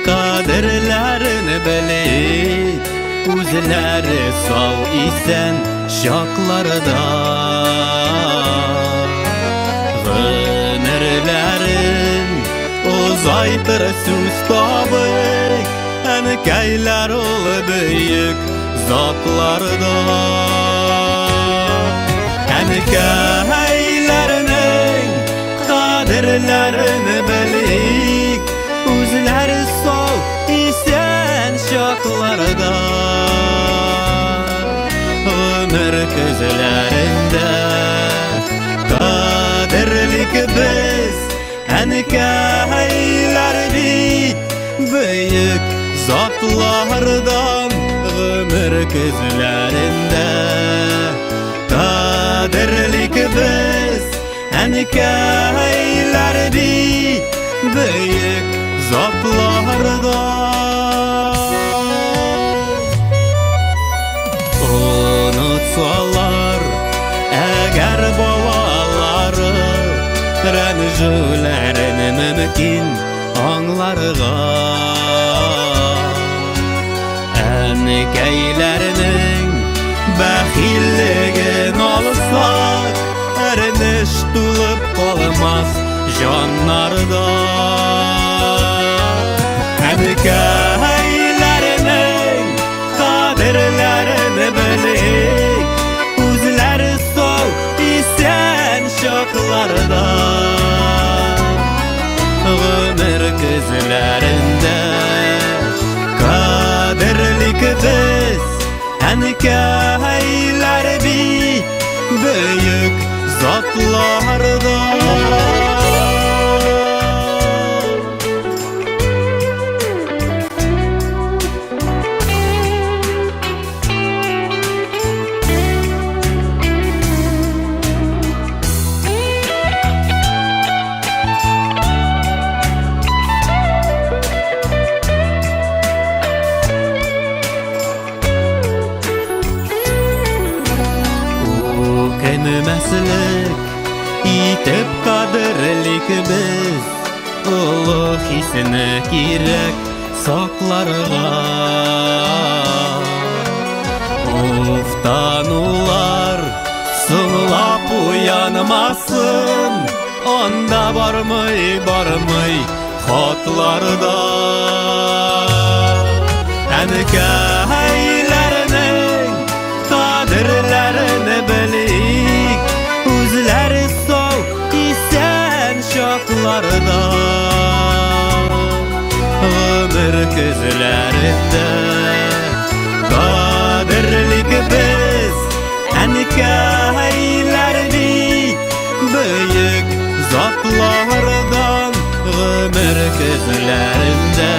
Kaderlerini bilip Uzları sağ isen şaklarda Gönürlerin uzaytır süs tabık Enkeyler ol büyük zatlarda Enkeylerinin kaderlerini bilip Uzları sağ isen şaklarda Ömür közlerinde kaderlik biz Enkeyler bit büyük zatlardan Ömür közlerinde kaderlik biz Enkeyler bit büyük zatlardan Unutsalar eğer babaları Rəncülərini mümkün anlarga Ənkeylərinin bəxilligin alsak Əriniş tulub qalmaz canlarda Ənkeylərinin kaderlərini bilik Uzları sol isen şaklarda Ömür közlerinde kaderlik biz Enkeyler bit büyük zatlarda Kenimeslik itip kaderlik biz Ulu hisini girek saklarga Uftanular sınlap uyanmasın Onda barmay hatlarda Enkeylerinin kaderlerini bilik Uzları sol isen şaklarda Ömür közlerinde kaderlik biz Enkeyler bit büyük zatlardan Ömür közlerinde